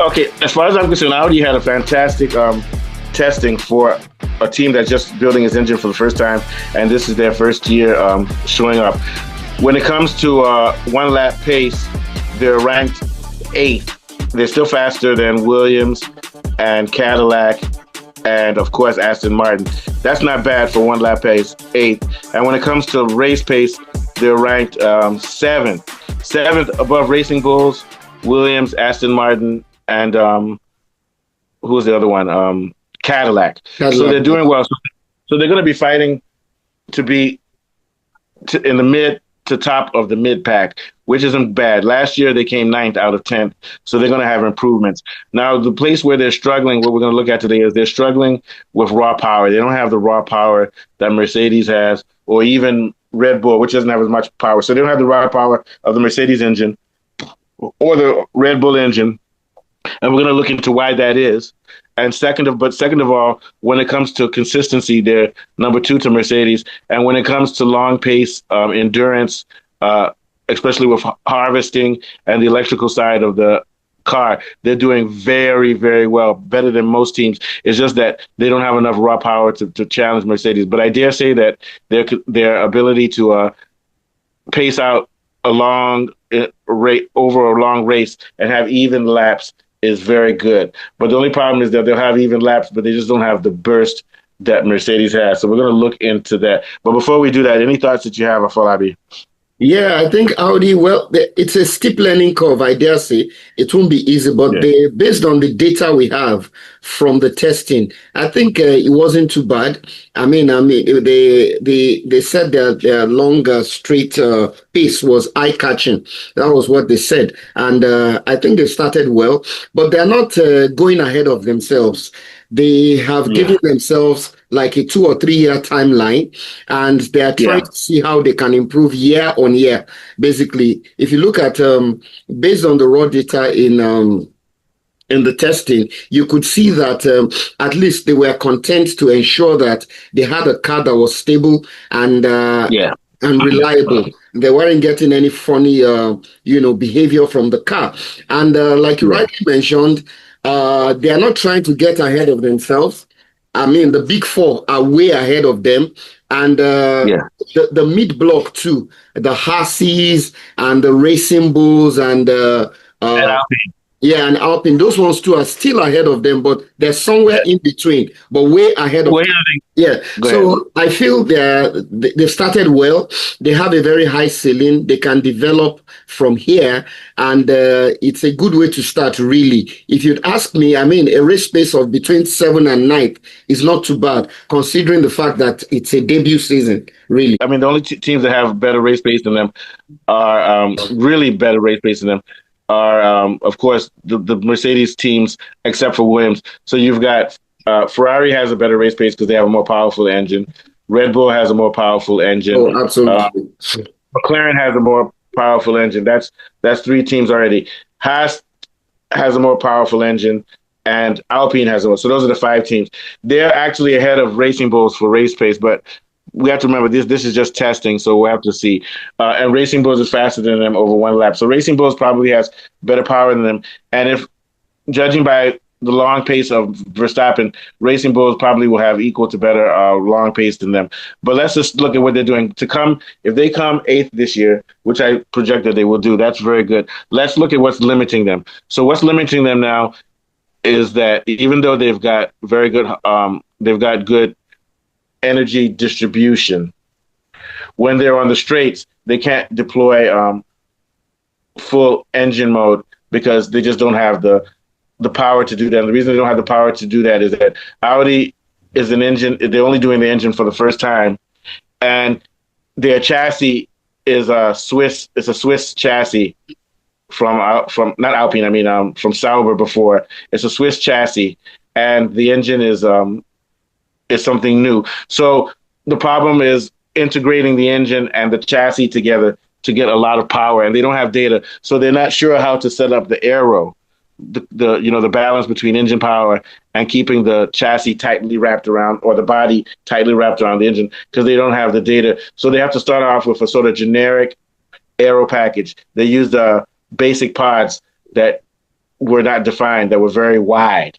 Okay, as far as I'm concerned, Audi had a fantastic testing for a team that's just building its engine for the first time, and this is their first year showing up. When it comes to one lap pace, they're ranked eighth. They're still faster than Williams and Cadillac and, of course, Aston Martin. That's not bad for one lap pace, eighth. And when it comes to race pace, they're ranked seventh above Racing Bulls, Williams, Aston Martin, and who's the other one? Cadillac. So they're doing well. So they're going to be fighting to be in the mid to top of the mid pack, which isn't bad. Last year they came ninth out of 10th, so they're going to have improvements. Now the place where they're struggling, what we're going to look at today, is they're struggling with raw power. They don't have the raw power that Mercedes has, or even Red Bull, which doesn't have as much power. So they don't have the raw power of the Mercedes engine or the Red Bull engine, and we're going to look into why that is. And second of all, when it comes to consistency, they're number 2 to Mercedes. And when it comes to long pace endurance, especially with harvesting and the electrical side of the car, they're doing very, very well, better than most teams. It's just that they don't have enough raw power to challenge Mercedes. But I dare say that their ability to pace out a long over a long race and have even laps is very good. But the only problem is that they'll have even laps, but they just don't have the burst that Mercedes has. So we're going to look into that. But before we do that, any thoughts that you have, Afolabi? Yeah, I think Audi, well, it's a steep learning curve, I dare say. It won't be easy, but based on the data we have from the testing, I think it wasn't too bad. I mean, they said that their longer straight pace was eye-catching. That was what they said. And I think they started well, but they're not going ahead of themselves. They have given themselves like a 2 or 3 year timeline, and they are trying to see how they can improve year on year. Basically, if you look at based on the raw data in the testing, you could see that at least they were content to ensure that they had a car that was stable and reliable. They weren't getting any funny behavior from the car. And like you rightly mentioned, they are not trying to get ahead of themselves. I mean, the big four are way ahead of them. And the mid block too, the Haasies and the Racing Bulls and Alpine. And Alpine, those ones too are still ahead of them, but they're somewhere in between, but way ahead of them. So I feel they've started well. They have a very high ceiling. They can develop from here, and it's a good way to start, really. If you'd ask me, I mean, a race pace of between 7th and 9th is not too bad, considering the fact that it's a debut season, really. I mean, the only teams that have better race pace than them are really better race pace than them are, of course, the Mercedes teams, except for Williams. So you've got Ferrari has a better race pace because they have a more powerful engine. Red Bull has a more powerful engine. Oh, absolutely. McLaren has a more powerful engine. That's 3 teams already. Haas has a more powerful engine, and Alpine has one. So those are the 5 teams. They're actually ahead of Racing Bulls for race pace, but we have to remember this is just testing, so we'll have to see. And Racing Bulls is faster than them over one lap. So Racing Bulls probably has better power than them. And if judging by the long pace of Verstappen, Racing Bulls probably will have equal to better long pace than them. But let's just look at what they're doing. If they come 8th this year, which I project that they will do, that's very good. Let's look at what's limiting them. So what's limiting them now is that even though they've got good energy distribution, when they're on the straights, they can't deploy full engine mode because they just don't have the power to do that. And the reason they don't have the power to do that is that Audi is an engine. They're only doing the engine for the first time, and their chassis is a Swiss. It's a Swiss chassis from not Alpine. I mean from Sauber before. It's a Swiss chassis, and the engine is something new. So the problem is integrating the engine and the chassis together to get a lot of power, and they don't have data, so they're not sure how to set up the aero, the balance between engine power and keeping the chassis tightly wrapped around, or the body tightly wrapped around the engine, because they don't have the data. So they have to start off with a sort of generic aero package. They use the basic pods that were not defined, that were very wide.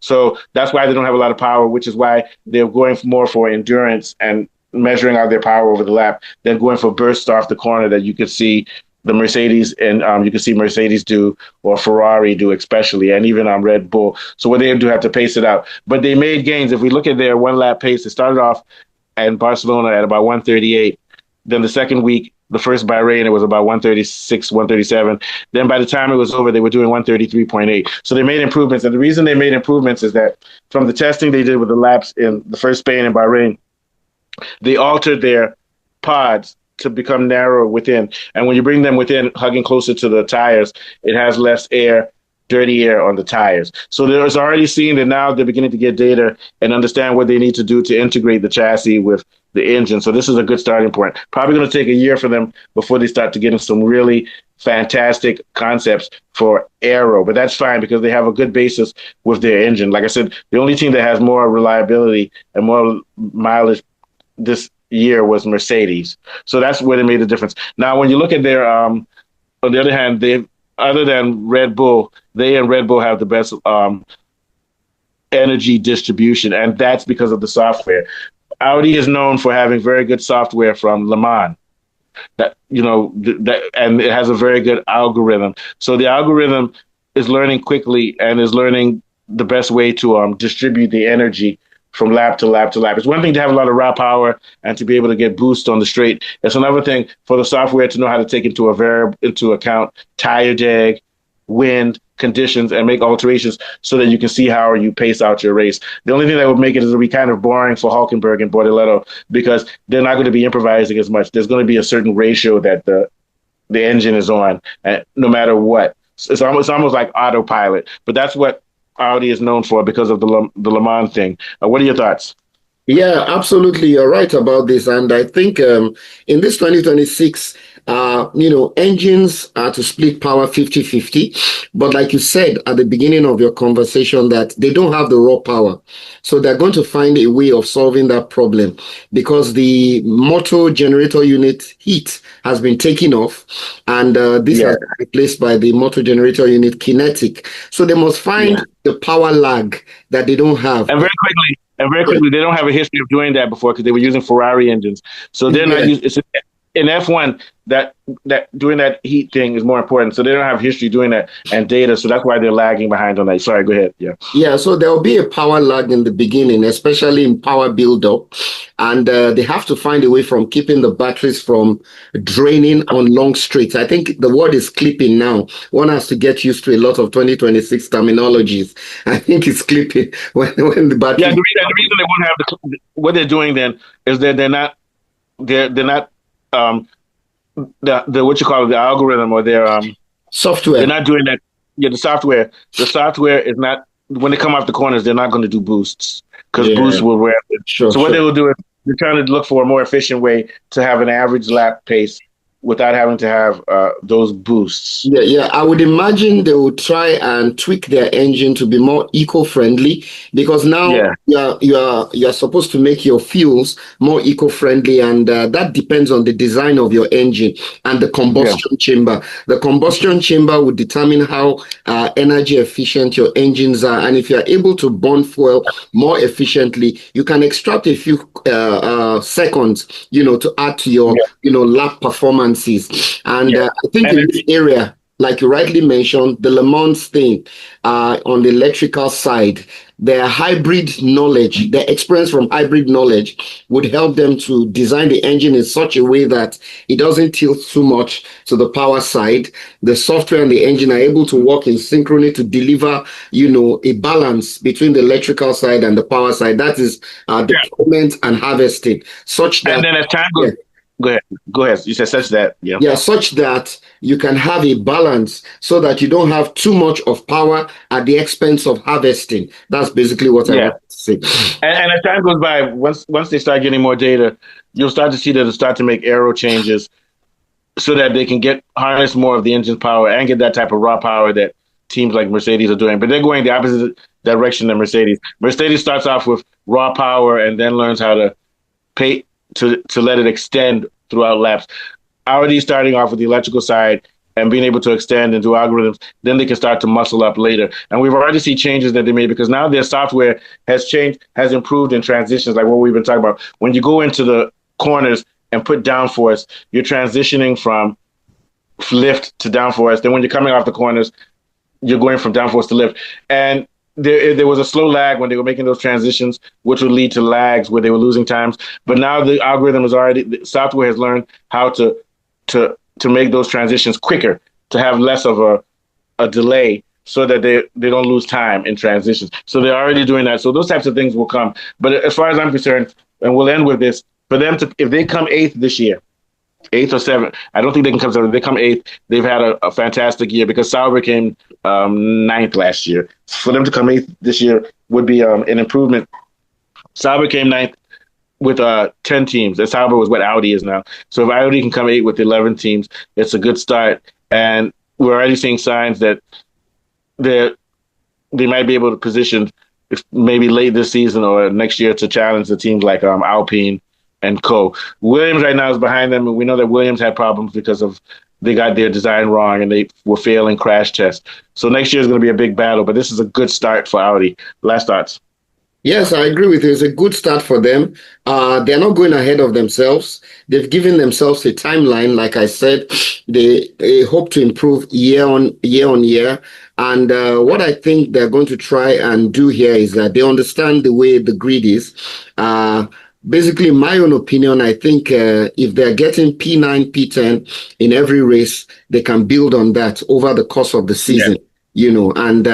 So that's why they don't have a lot of power, which is why they're going more for endurance and measuring out their power over the lap than going for bursts off the corner that you could see the Mercedes and you can see Mercedes do, or Ferrari do especially, and even on Red Bull. So what they do have to pace it out. But they made gains. If we look at their one lap pace, it started off in Barcelona at about 138. Then the second week, the first Bahrain, it was about 136, 137. Then by the time it was over, they were doing 133.8. So they made improvements. And the reason they made improvements is that from the testing they did with the laps in the first Spain and Bahrain, they altered their pods to become narrower within. And when you bring them within, hugging closer to the tires, it has less air, dirty air on the tires. So there's already seen that now they're beginning to get data and understand what they need to do to integrate the chassis with the engine. So this is a good starting point. Probably going to take a year for them before they start to get into some really fantastic concepts for aero, but that's fine because they have a good basis with their engine. Like I said, the only team that has more reliability and more mileage this year was Mercedes. So that's where they made the difference. Now, when you look at their, on the other hand, they, other than Red Bull, they and Red Bull have the best energy distribution, and that's because of the software. Audi is known for having very good software from Le Mans. That, you know, and it has a very good algorithm. So the algorithm is learning quickly and is learning the best way to distribute the energy from lap to lap to lap. It's one thing to have a lot of raw power and to be able to get boost on the straight. It's another thing for the software to know how to take into account tire drag, wind, conditions, and make alterations so that you can see how you pace out your race. The only thing that would make it is to be kind of boring for Hulkenberg and Bortoleto because they're not going to be improvising as much. There's going to be a certain ratio that the engine is on, no matter what. It's almost like autopilot, but that's what Audi is known for because of the Le Mans thing. What are your thoughts? Yeah, absolutely. You're right about this. And I think in this 2026, engines are to split power 50-50. But like you said at the beginning of your conversation, that they don't have the raw power. So they're going to find a way of solving that problem because the motor generator unit heat has been taken off. And this has been replaced by the motor generator unit kinetic. So they must find the power lag that they don't have. And very quickly, they don't have a history of doing that before because they were using Ferrari engines. So they're not using in F1 that doing that heat thing is more important. So they don't have history doing that and data. So that's why they're lagging behind on that. Sorry, go ahead. Yeah. So there will be a power lag in the beginning, especially in power buildup, and they have to find a way from keeping the batteries from draining on long straights. I think the word is clipping now. One has to get used to a lot of 2026 terminologies. I think it's clipping when the battery. Yeah, the reason they won't have what they're doing then is that they're not the what you call it, the algorithm or their software. They're not doing that. Yeah, the software is not, when they come off the corners, they're not going to do boosts because boosts will wear it. So what they will do is they're trying to look for a more efficient way to have an average lap pace without having to have those boosts. Yeah. I would imagine they will try and tweak their engine to be more eco-friendly because now you are supposed to make your fuels more eco-friendly, and that depends on the design of your engine and the combustion chamber. The combustion chamber would determine how energy efficient your engines are, and if you are able to burn fuel more efficiently, you can extract a few seconds, to add to your lap performance. And I think in this area, like you rightly mentioned, the Le Mans thing on the electrical side, their hybrid knowledge, their experience from hybrid knowledge would help them to design the engine in such a way that it doesn't tilt too much to the power side. The software and the engine are able to work in synchrony to deliver, a balance between the electrical side and the power side. That is deployment and harvesting, such that. And then as time goes. Go ahead. You said such that, such that you can have a balance so that you don't have too much of power at the expense of harvesting. That's basically what I want to say. And as time goes by, once they start getting more data, you'll start to see that they'll start to make aero changes so that they can harness more of the engine's power and get that type of raw power that teams like Mercedes are doing. But they're going the opposite direction than Mercedes. Mercedes starts off with raw power and then learns how to to let it extend throughout laps. Audi starting off with the electrical side and being able to extend and do algorithms, then they can start to muscle up later. And we've already seen changes that they made because now their software has changed, has improved in transitions, like what we've been talking about. When you go into the corners and put downforce, you're transitioning from lift to downforce. Then when you're coming off the corners, you're going from downforce to lift. And there was a slow lag when they were making those transitions, which would lead to lags where they were losing times. But now the algorithm is already, the software has learned how to make those transitions quicker, to have less of a delay so that they don't lose time in transitions. So they're already doing that. So those types of things will come. But as far as I'm concerned, and we'll end with this, for them to, if they come 8th this year, 8th or 7th, I don't think they can come 7th. If they come 8th, they've had a fantastic year because Sauber came 9th last year. For them to come 8th this year would be an improvement. Sauber came 9th with 10 teams. And Sauber was what Audi is now. So if Audi can come 8th with 11 teams, it's a good start. And we're already seeing signs that they might be able to position maybe late this season or next year to challenge the teams like Alpine and Co. Williams right now is behind them, and we know that Williams had problems because of they got their design wrong and they were failing crash tests. So next year is going to be a big battle, but this is a good start for Audi. Last thoughts. Yes, I agree with you. It's a good start for them. They're not going ahead of themselves. They've given themselves a timeline. Like I said, they hope to improve year on year. And what I think they're going to try and do here is that they understand the way the grid is. Basically, in my own opinion, I think if they're getting P9, P10 in every race, they can build on that over the course of the season. Yeah. You know, and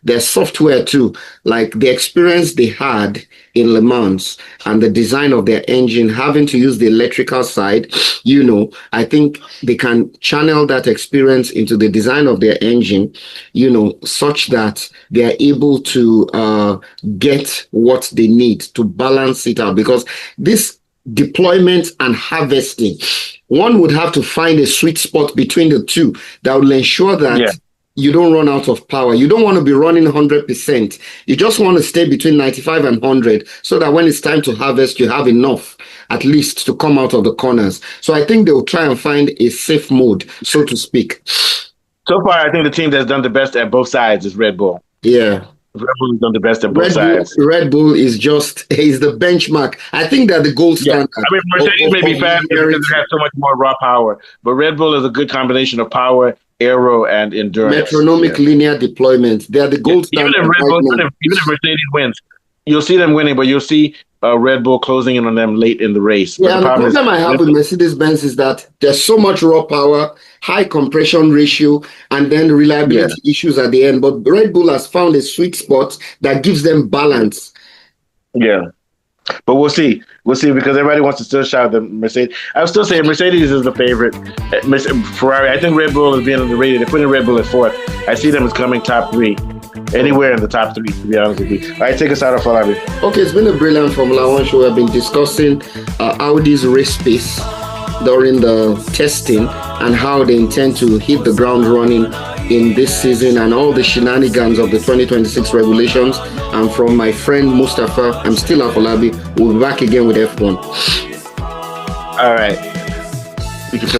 their software too, like the experience they had in Le Mans and the design of their engine, having to use the electrical side, you know, I think they can channel that experience into the design of their engine, you know, such that they are able to get what they need to balance it out. Because this deployment and harvesting, one would have to find a sweet spot between the two that will ensure that you don't run out of power. You don't want to be running 100%. You just want to stay between 95 and 100 so that when it's time to harvest, you have enough at least to come out of the corners. So I think they'll try and find a safe mode, so to speak. So far, I think the team that's done the best at both sides is Red Bull. Yeah. Red Bull has done the best at both sides. Red Bull is the benchmark. I think that the gold standard. I mean, Mercedes may be faster because they have so much more raw power, but Red Bull is a good combination of power, aero, and endurance. Metronomic linear deployment. They are the gold standard. Even if Mercedes wins, you'll see them winning, but you'll see Red Bull closing in on them late in the race. Yeah, the problem I have with Mercedes-Benz is that there's so much raw power, high compression ratio, and then reliability issues at the end. But Red Bull has found a sweet spot that gives them balance. Yeah. But we'll see. We'll see because everybody wants to still shout the Mercedes. I would still say Mercedes is the favorite. Ferrari, I think Red Bull is being underrated. They're putting Red Bull at 4th. I see them as coming top 3. Anywhere in the top 3, to be honest with you. All right, take us out of Falabi. Okay, it's been a brilliant Formula One show. We've been discussing Audi's race pace during the testing and how they intend to hit the ground running in this season and all the shenanigans of the 2026 regulations. And from my friend Mustafa, I'm still Afolabi. We'll be back again with F1. All right.